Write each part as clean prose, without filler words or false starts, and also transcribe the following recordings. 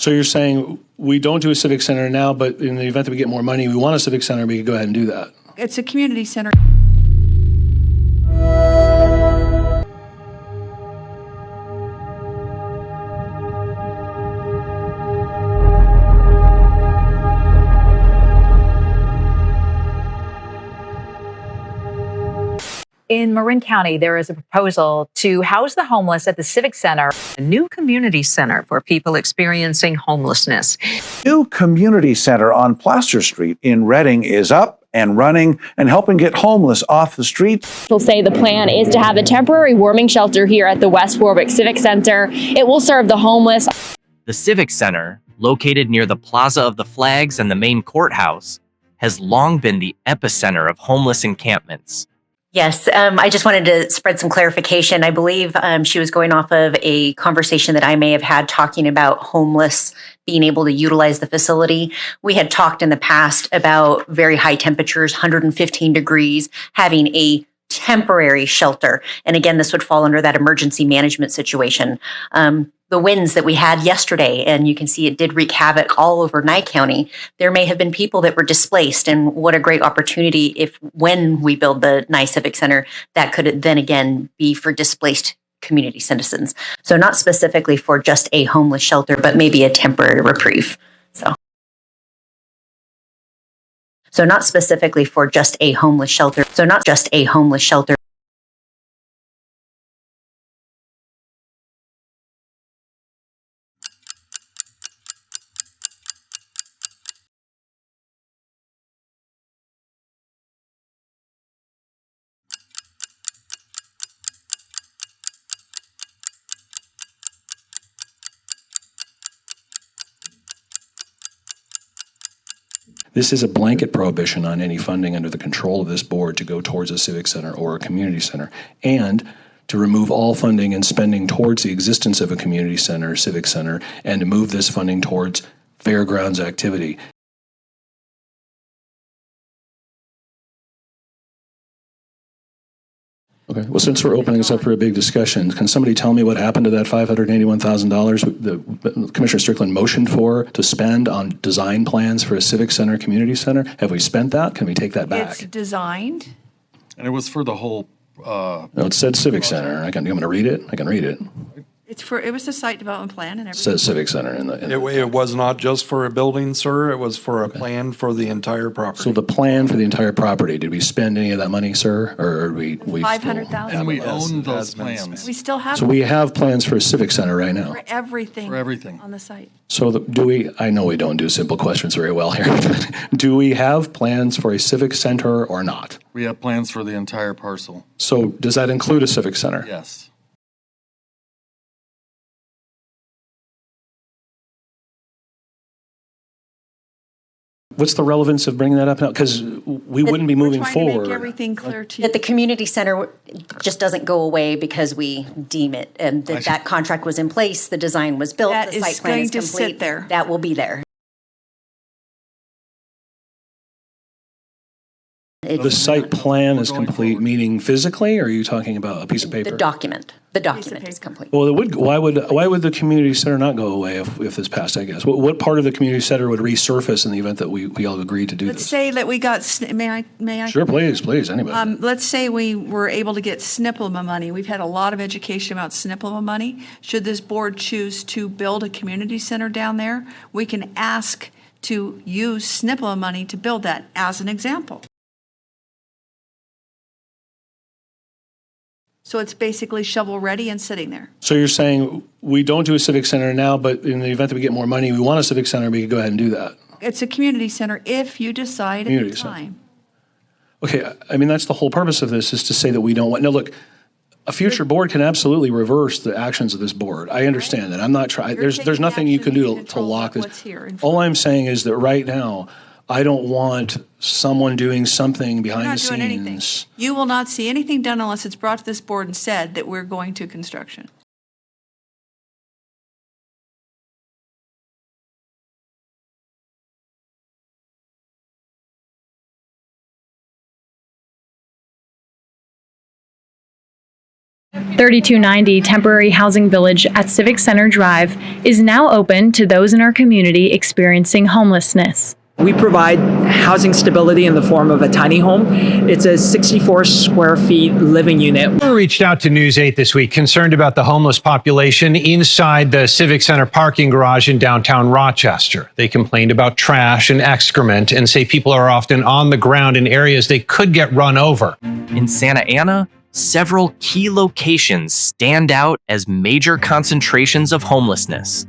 So you're saying we don't do a civic center now, but in the event that we get more money, we want a civic center, we could go ahead and do that. It's a community center. In Marin County, there is a proposal to house the homeless at the Civic Center, a new community center for people experiencing homelessness. New community center on Plaster Street in Reading is up and running and helping get homeless off the street. They'll say the plan is to have a temporary warming shelter here at the West Warwick Civic Center. It will serve the homeless. The Civic Center, located near the Plaza of the Flags and the main courthouse, has long been the epicenter of homeless encampments. Yes, I just wanted to spread some clarification. I believe she was going off of a conversation that I may have had talking about homeless being able to utilize the facility. We had talked in the past about very high temperatures, 115 degrees, having a temporary shelter. And again, this would fall under that emergency management situation. The winds that we had yesterday, and you can see it did wreak havoc all over Nye County. There may have been people that were displaced, and what a great opportunity if when we build the Nye Civic Center, that could then again be for displaced community citizens. So not specifically for just a homeless shelter, but maybe a temporary reprieve. So not specifically for just a homeless shelter. So not just a homeless shelter. This is a blanket prohibition on any funding under the control of this board to go towards a civic center or a community center, and to remove all funding and spending towards the existence of a community center or civic center, and to move this funding towards fairgrounds activity. Okay. Well, since we're opening this up for a big discussion, can somebody tell me what happened to that $581,000 that Commissioner Strickland motioned for to spend on design plans for a civic center, community center? Have we spent that? Can we take that back? It's designed. And it was for the whole... No, it said civic center. You want me to read it? I can read it. It was a site development plan and everything. It says civic center in the It was not just for a building, sir. It was for a plan for the entire property. So the plan for the entire property, did we spend any of that money, sir? Or we $500,000. And we own those plans. We still have So we have plans for a civic center right now. for everything. For everything. On the site. So I know we don't do simple questions very well here, but do we have plans for a civic center or not? We have plans for the entire parcel. So does that include a civic center? Yes. What's the relevance of bringing that up now? Because we wouldn't be moving We're trying to forward. make everything clear to you. That the community center just doesn't go away because we deem it, and that contract was in place, the design was built, That the is site plan going is to complete. sit there. That will be there. The site plan is complete, meaning physically, or are you talking about a piece of paper? The document is complete. Well, why would the community center not go away if this passed, I guess? What part of the community center would resurface in the event that we all agreed to do Let's this? say that we got, may I? Sure, please, anybody. Let's say we were able to get SNPLMA money. We've had a lot of education about SNPLMA money. Should this board choose to build a community center down there, we can ask to use SNPLMA money to build that as an example. So it's basically shovel-ready and sitting there. So you're saying we don't do a civic center now, but in the event that we get more money, we want a civic center, we could go ahead and do that? It's a community center if you decide at the time. Okay, I mean, that's the whole purpose of this, is to say that we don't want, now look, a future board can absolutely reverse the actions of this board. I understand that. I'm not trying, there's nothing you can do to lock this. All I'm saying is that right now, I don't want someone doing something behind the scenes. We're not doing anything. You will not see anything done unless it's brought to this board and said that we're going to construction. 3290 Temporary Housing Village at Civic Center Drive is now open to those in our community experiencing homelessness. We provide housing stability in the form of a tiny home. It's a 64 square feet living unit. We reached out to News 8 this week, concerned about the homeless population inside the Civic Center parking garage in downtown Rochester. They complained about trash and excrement and say people are often on the ground in areas they could get run over. In Santa Ana, several key locations stand out as major concentrations of homelessness.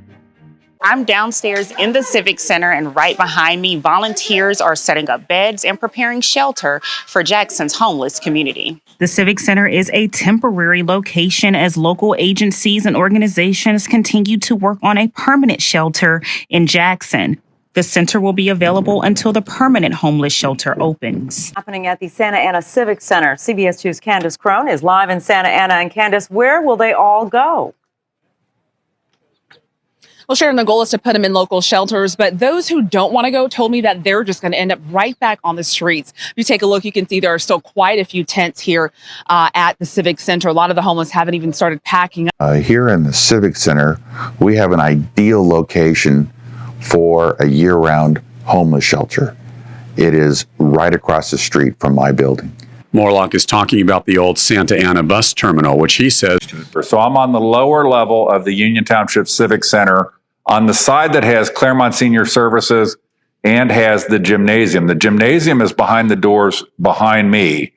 I'm downstairs in the Civic Center, and right behind me, volunteers are setting up beds and preparing shelter for Jackson's homeless community. The Civic Center is a temporary location as local agencies and organizations continue to work on a permanent shelter in Jackson. The center will be available until the permanent homeless shelter opens. Happening at the Santa Ana Civic Center. CBS 2's Candace Crone is live in Santa Ana. And Candace, where will they all go? Well, Sharon, the goal is to put them in local shelters, but those who don't want to go told me that they're just going to end up right back on the streets. If you take a look, you can see there are still quite a few tents here at the Civic Center. A lot of the homeless haven't even started packing up. Here in the Civic Center, we have an ideal location for a year-round homeless shelter. It is right across the street from my building. Morlock is talking about the old Santa Ana bus terminal, which he says. So I'm on the lower level of the Union Township Civic Center on the side that has Claremont Senior Services and has the gymnasium. The gymnasium is behind the doors behind me,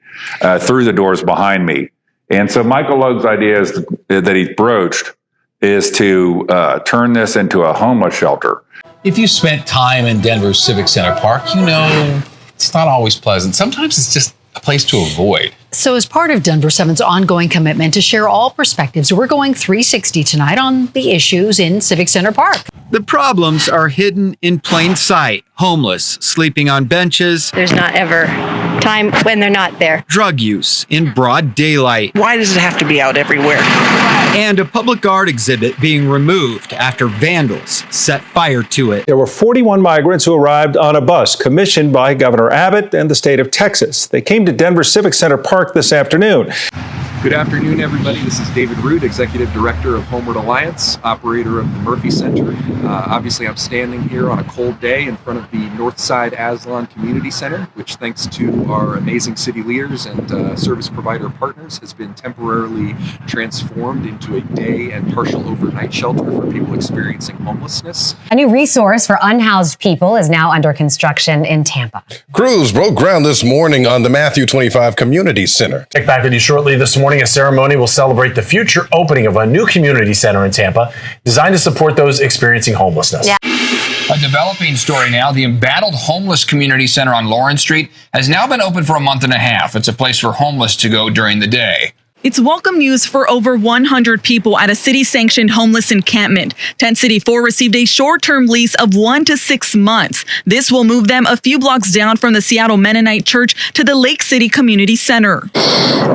through the doors behind me. And so Michael Logue's idea is that he broached is to turn this into a homeless shelter. If you spent time in Denver's Civic Center Park, you know it's not always pleasant. Sometimes it's just a place to avoid. So as part of Denver 7's ongoing commitment to share all perspectives, we're going 360 tonight on the issues in Civic Center Park. The problems are hidden in plain sight. Homeless, sleeping on benches. There's not ever time when they're not there. Drug use in broad daylight. Why does it have to be out everywhere? And a public art exhibit being removed after vandals set fire to it. There were 41 migrants who arrived on a bus commissioned by Governor Abbott and the state of Texas. They came to Denver Civic Center Park this afternoon. Good afternoon, everybody. This is David Root, Executive Director of Homeward Alliance, operator of the Murphy Center. Obviously, I'm standing here on a cold day in front of the Northside Aslan Community Center, which, thanks to our amazing city leaders and service provider partners, has been temporarily transformed into a day and partial overnight shelter for people experiencing homelessness. A new resource for unhoused people is now under construction in Tampa. Crews broke ground this morning on the Matthew 25 Community Center. Check back with you shortly. This morning, a ceremony will celebrate the future opening of a new community center in Tampa designed to support those experiencing homelessness. Yeah. A developing story now. The embattled homeless community center on Lawrence Street has now been open for a month and a half. It's a place for homeless to go during the day. It's welcome news for over 100 people at a city-sanctioned homeless encampment. Tent City 4 received a short-term lease of 1 to 6 months. This will move them a few blocks down from the Seattle Mennonite Church to the Lake City Community Center.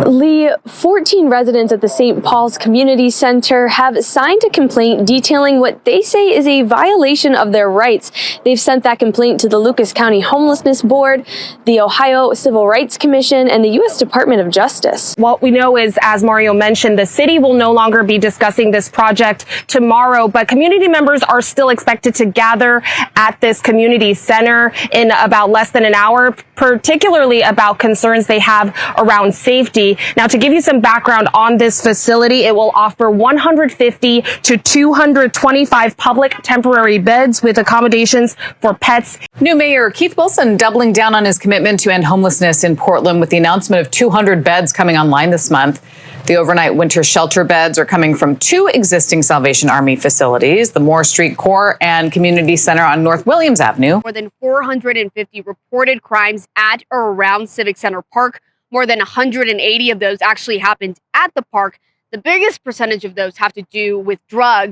Lee, 14 residents at the St. Paul's Community Center have signed a complaint detailing what they say is a violation of their rights. They've sent that complaint to the Lucas County Homelessness Board, the Ohio Civil Rights Commission, and the U.S. Department of Justice. What we know is, as Mario mentioned, the city will no longer be discussing this project tomorrow, but community members are still expected to gather at this community center in about less than an hour, particularly about concerns they have around safety. Now, to give you some background on this facility, it will offer 150 to 225 public temporary beds with accommodations for pets. New Mayor Keith Wilson doubling down on his commitment to end homelessness in Portland with the announcement of 200 beds coming online this month. The overnight winter shelter beds are coming from 2 existing Salvation Army facilities, the Moore Street Core and Community Center on North Williams Avenue. More than 450 reported crimes at or around Civic Center Park. More than 180 of those actually happened at the park. The biggest percentage of those have to do with drugs.